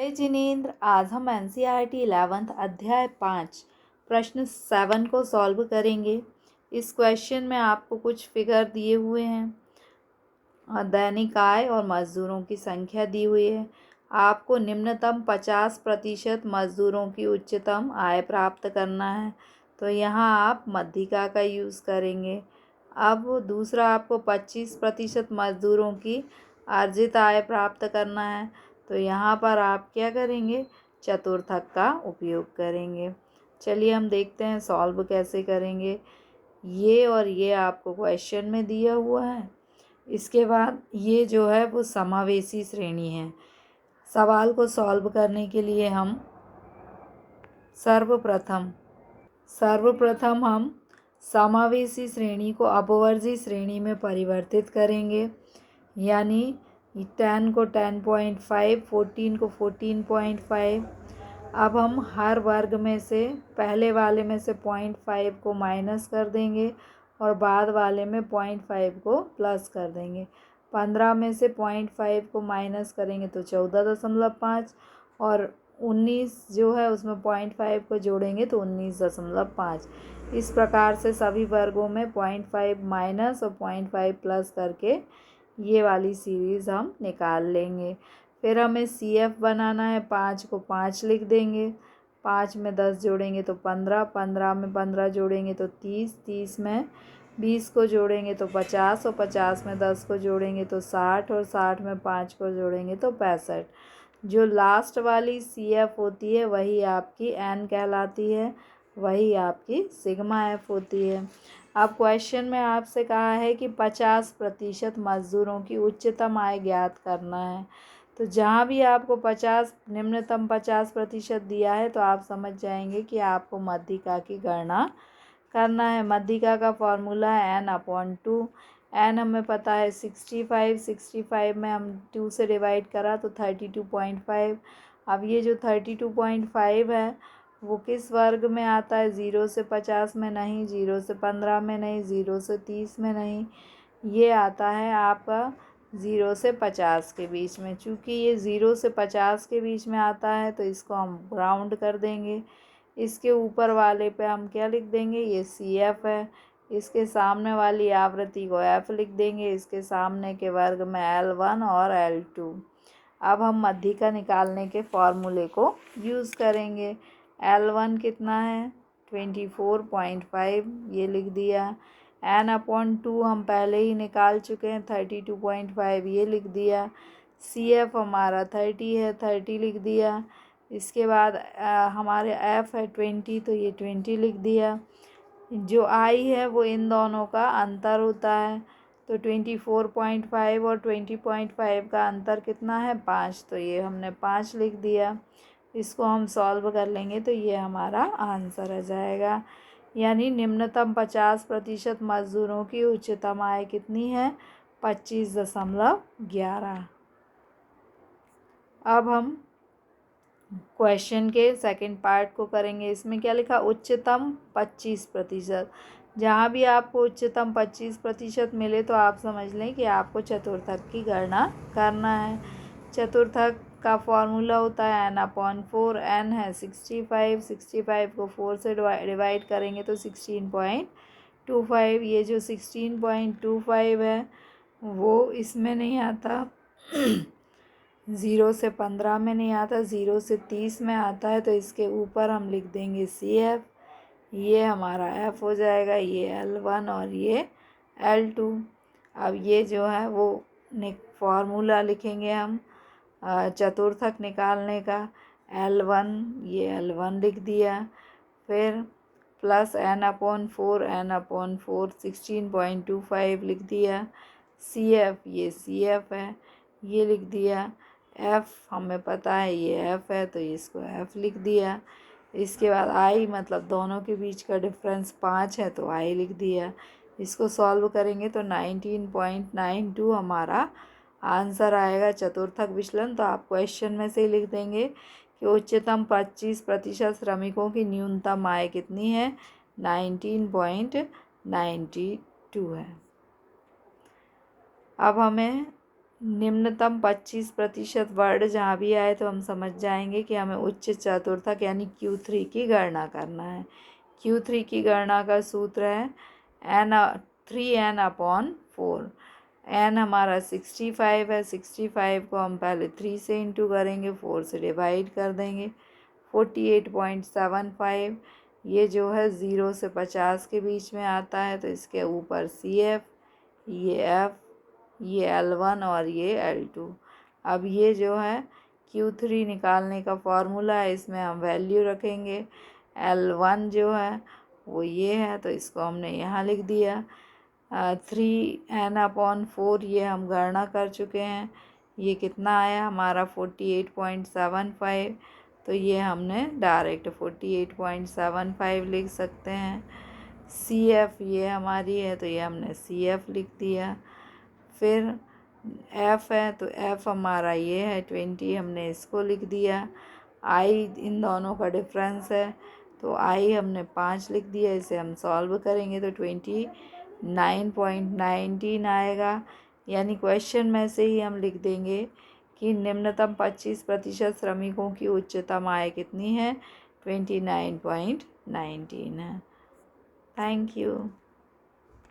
जय जिनेन्द्र। आज हम NCERT 11th अध्याय 5 प्रश्न 7 को सॉल्व करेंगे। इस क्वेश्चन में आपको कुछ फिगर दिए हुए हैं। दैनिक आय और मजदूरों की संख्या दी हुई है। आपको निम्नतम 50% मजदूरों की उच्चतम आय प्राप्त करना है, तो यहाँ आप मध्यिका का यूज़ करेंगे। अब दूसरा, आपको 25% मजदूरों की अर्जित आय प्राप्त करना है, तो यहाँ पर आप क्या करेंगे, चतुर्थक का उपयोग करेंगे। चलिए हम देखते हैं सॉल्व कैसे करेंगे। ये और ये आपको क्वेश्चन में दिया हुआ है। इसके बाद ये जो है वो समावेशी श्रेणी है। सवाल को सॉल्व करने के लिए हम सर्वप्रथम हम समावेशी श्रेणी को अपवर्जी श्रेणी में परिवर्तित करेंगे, यानी 10 को 10.5, 14 को 14.5। अब हम हर वर्ग में से पहले वाले में से 0.5 को माइनस कर देंगे और बाद वाले में 0.5 को प्लस कर देंगे। 15 में से 0.5 को माइनस करेंगे तो 14.5, और 19 जो है उसमें 0.5 को जोड़ेंगे तो 19.5। इस प्रकार से सभी वर्गों में 0.5 माइनस और 0.5 प्लस करके ये वाली सीरीज़ हम निकाल लेंगे। फिर हमें CF बनाना है। 5 को 5 लिख देंगे, 5 में 10 जोड़ेंगे तो 15, 15 में 15 जोड़ेंगे तो 30, 30 में 20 को जोड़ेंगे तो 50, और 50 में 10 को जोड़ेंगे तो 60, और 60 में 5 को जोड़ेंगे तो 65। जो लास्ट वाली CF होती है वही आपकी N कहलाती है, वही आपकी सिग्मा F होती है। अब क्वेश्चन में आपसे कहा है कि 50% मजदूरों की उच्चतम आय ज्ञात करना है, तो जहाँ भी आपको निम्नतम 50% दिया है तो आप समझ जाएंगे कि आपको मध्यिका की गणना करना है। मध्यिका का फॉर्मूला है N/2। N हमें पता है 65, 65 में हम 2 से डिवाइड करा तो 32.5। अब ये जो 32.5 है वो किस वर्ग में आता है, 0 से 50 में नहीं, 0 से 15 में नहीं, 0 से 30 में नहीं, ये आता है आपका 0 से 50 के बीच में। चूँकि ये 0 से 50 के बीच में आता है तो इसको हम राउंड कर देंगे। इसके ऊपर वाले पे हम क्या लिख देंगे, ये CF है। इसके सामने वाली आवृत्ति को F लिख देंगे, इसके सामने के वर्ग में L1 और L2। अब हम मध्यिका निकालने के फॉर्मूले को यूज़ करेंगे। L1 कितना है, 24.5, ये लिख दिया। N/2 हम पहले ही निकाल चुके हैं, 32.5, ये लिख दिया। CF हमारा 30 है, 30 लिख दिया। इसके बाद हमारे F है 20, तो ये 20 लिख दिया। जो I है वो इन दोनों का अंतर होता है, तो 24.5 और 20.5 का अंतर कितना है, 5, तो ये हमने 5 लिख दिया। इसको हम सॉल्व कर लेंगे तो ये हमारा आंसर आ जाएगा। यानी निम्नतम 50% मजदूरों की उच्चतम आय कितनी है, 25.11। अब हम क्वेश्चन के सेकंड पार्ट को करेंगे। इसमें क्या लिखा, उच्चतम 25%। जहाँ भी आपको उच्चतम 25% मिले तो आप समझ लें कि आपको चतुर्थक की गणना करना है। चतुर्थक का फॉर्मूला होता है N/4। N है 65, 65 को 4 से डिवाइड करेंगे तो 16.25। ये जो 16.25 है वो इसमें नहीं आता, 0 से 15 में नहीं आता, 0 से 30 में आता है, तो इसके ऊपर हम लिख देंगे CF। ये हमारा F हो जाएगा, ये L1 और ये L2। अब ये जो है वो फॉर्मूला लिखेंगे हम चतुर्थक निकालने का। L1, ये L1 लिख दिया। फिर प्लस N/4, N/4 16.25 लिख दिया। CF, ये CF है, ये लिख दिया। F हमें पता है ये F है, तो इसको F लिख दिया। इसके बाद I, मतलब दोनों के बीच का डिफरेंस 5 है, तो I लिख दिया। इसको सॉल्व करेंगे तो 19.92 हमारा आंसर आएगा। चतुर्थक विचलन तो आप क्वेश्चन में से ही लिख देंगे कि उच्चतम 25% श्रमिकों की न्यूनतम आय कितनी है, 19.92 है। अब हमें निम्नतम 25% वर्ड जहाँ भी आए तो हम समझ जाएंगे कि हमें उच्च चतुर्थक यानी Q3 की गणना करना है। Q3 की गणना का सूत्र है n3n/4। n हमारा 65 है, 65 को हम पहले 3 से इंटू करेंगे, 4 से डिवाइड कर देंगे। 48.75 ये जो है 0 से 50 के बीच में आता है, तो इसके ऊपर CF, ये F, ये L1 और ये L2। अब ये जो है Q3 निकालने का फॉर्मूला है, इसमें हम वैल्यू रखेंगे। L1 जो है वो ये है, तो इसको हमने यहाँ लिख दिया। 3n/4 ये हम गणना कर चुके हैं। ये कितना आया हमारा 48.75, तो ये हमने डायरेक्ट 48.75 लिख सकते हैं। CF ये हमारी है, तो ये हमने CF लिख दिया। फिर F है, तो F हमारा ये है 20, हमने इसको लिख दिया। I इन दोनों का डिफरेंस है, तो I हमने 5 लिख दिया। इसे हम सॉल्व करेंगे तो 29.19 आएगा। यानी क्वेश्चन में से ही हम लिख देंगे कि निम्नतम 25% श्रमिकों की उच्चतम आय कितनी है, 29.19 है। Thank you.